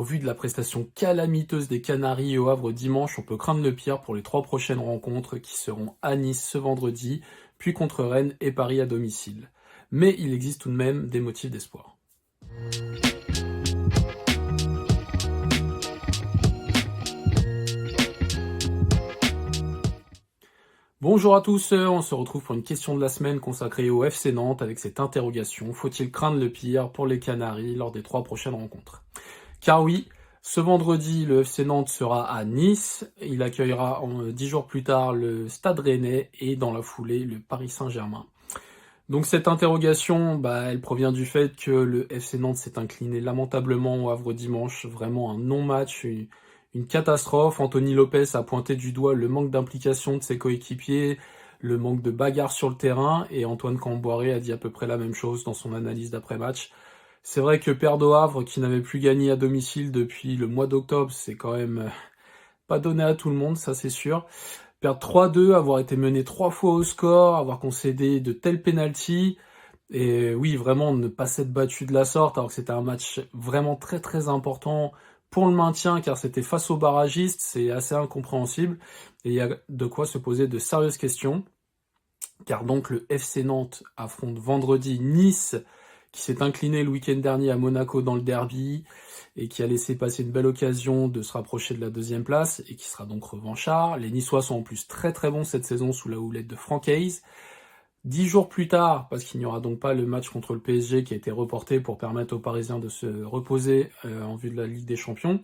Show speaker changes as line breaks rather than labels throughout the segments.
Au vu de la prestation calamiteuse des Canaries au Havre dimanche, on peut craindre le pire pour les 3 prochaines rencontres qui seront à Nice ce vendredi, puis contre Rennes et Paris à domicile. Mais il existe tout de même des motifs d'espoir. Bonjour à tous, on se retrouve pour une question de la semaine consacrée au FC Nantes avec cette interrogation: faut-il craindre le pire pour les Canaries lors des 3 prochaines rencontres? Car oui, ce vendredi, le FC Nantes sera à Nice, il accueillera 10 jours plus tard le Stade Rennais et dans la foulée le Paris Saint-Germain. Donc cette interrogation, elle provient du fait que le FC Nantes s'est incliné lamentablement au Havre dimanche, vraiment un non-match, une catastrophe. Anthony Lopez a pointé du doigt le manque d'implication de ses coéquipiers, le manque de bagarre sur le terrain, et Antoine Camboiré a dit à peu près la même chose dans son analyse d'après-match. C'est vrai que perdre au Havre, qui n'avait plus gagné à domicile depuis le mois d'octobre, c'est quand même pas donné à tout le monde, ça c'est sûr. Perdre 3-2, avoir été mené 3 fois au score, avoir concédé de tels pénaltys, et oui, vraiment ne pas s'être battu de la sorte, alors que c'était un match vraiment très très important pour le maintien, car c'était face aux barragistes, c'est assez incompréhensible, et il y a de quoi se poser de sérieuses questions, car donc le FC Nantes affronte vendredi Nice, qui s'est incliné le week-end dernier à Monaco dans le derby, et qui a laissé passer une belle occasion de se rapprocher de la 2e place, et qui sera donc revanchard. Les Niçois sont en plus très très bons cette saison sous la houlette de Franck Hayes. 10 jours plus tard, parce qu'il n'y aura donc pas le match contre le PSG qui a été reporté pour permettre aux Parisiens de se reposer en vue de la Ligue des Champions.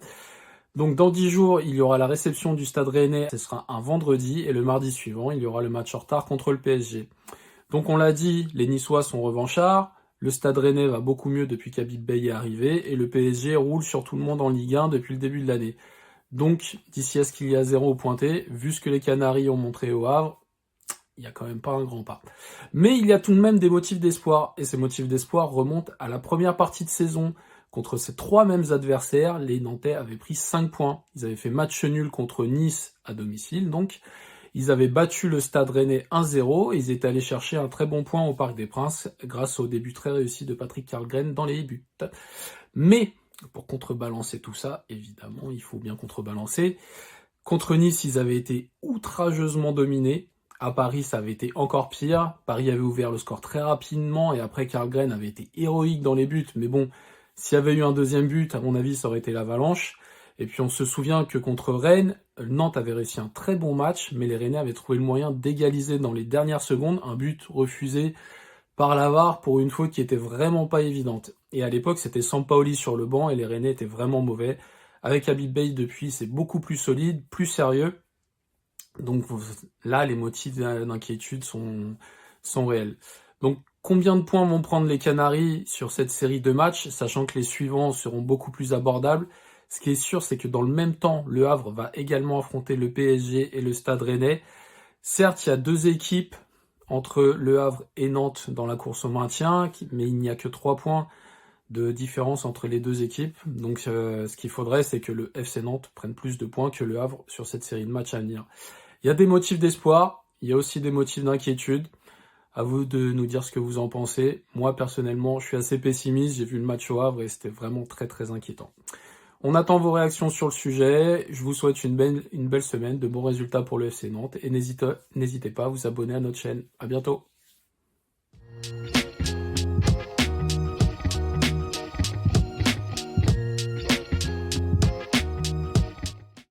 Donc dans 10 jours, il y aura la réception du Stade Rennais, ce sera un vendredi, et le mardi suivant, il y aura le match en retard contre le PSG. Donc on l'a dit, les Niçois sont revanchards, le Stade Rennais va beaucoup mieux depuis qu'Habib Beye est arrivé, et le PSG roule sur tout le monde en Ligue 1 depuis le début de l'année. Donc d'ici à ce qu'il y a 0 au pointé, vu ce que les Canaries ont montré au Havre, il n'y a quand même pas un grand pas. Mais il y a tout de même des motifs d'espoir, et ces motifs d'espoir remontent à la première partie de saison. Contre ces 3 mêmes adversaires, les Nantais avaient pris 5 points. Ils avaient fait match nul contre Nice à domicile, donc ils avaient battu le Stade Rennais 1-0 et ils étaient allés chercher un très bon point au Parc des Princes grâce au début très réussi de Patrick Karlgren dans les buts. Mais pour contrebalancer tout ça, évidemment, il faut bien contrebalancer. Contre Nice, ils avaient été outrageusement dominés. À Paris, ça avait été encore pire. Paris avait ouvert le score très rapidement et après Karlgren avait été héroïque dans les buts. Mais bon, s'il y avait eu un 2e but, à mon avis, ça aurait été l'avalanche. Et puis on se souvient que contre Rennes, Nantes avait réussi un très bon match, mais les Rennais avaient trouvé le moyen d'égaliser dans les dernières secondes, un but refusé par la VAR pour une faute qui était vraiment pas évidente. Et à l'époque, c'était Sampaoli sur le banc et les Rennais étaient vraiment mauvais. Avec Habib Beye depuis, c'est beaucoup plus solide, plus sérieux. Donc là, les motifs d'inquiétude sont réels. Donc combien de points vont prendre les Canaries sur cette série de matchs, sachant que les suivants seront beaucoup plus abordables? Ce qui est sûr, c'est que dans le même temps, le Havre va également affronter le PSG et le Stade Rennais. Certes, il y a 2 équipes entre le Havre et Nantes dans la course au maintien, mais il n'y a que 3 points de différence entre les 2 équipes. Donc ce qu'il faudrait, c'est que le FC Nantes prenne plus de points que le Havre sur cette série de matchs à venir. Il y a des motifs d'espoir, il y a aussi des motifs d'inquiétude. À vous de nous dire ce que vous en pensez. Moi, personnellement, je suis assez pessimiste. J'ai vu le match au Havre et c'était vraiment très très inquiétant. On attend vos réactions sur le sujet. Je vous souhaite une belle semaine, de bons résultats pour le FC Nantes. Et n'hésitez pas à vous abonner à notre chaîne. À bientôt.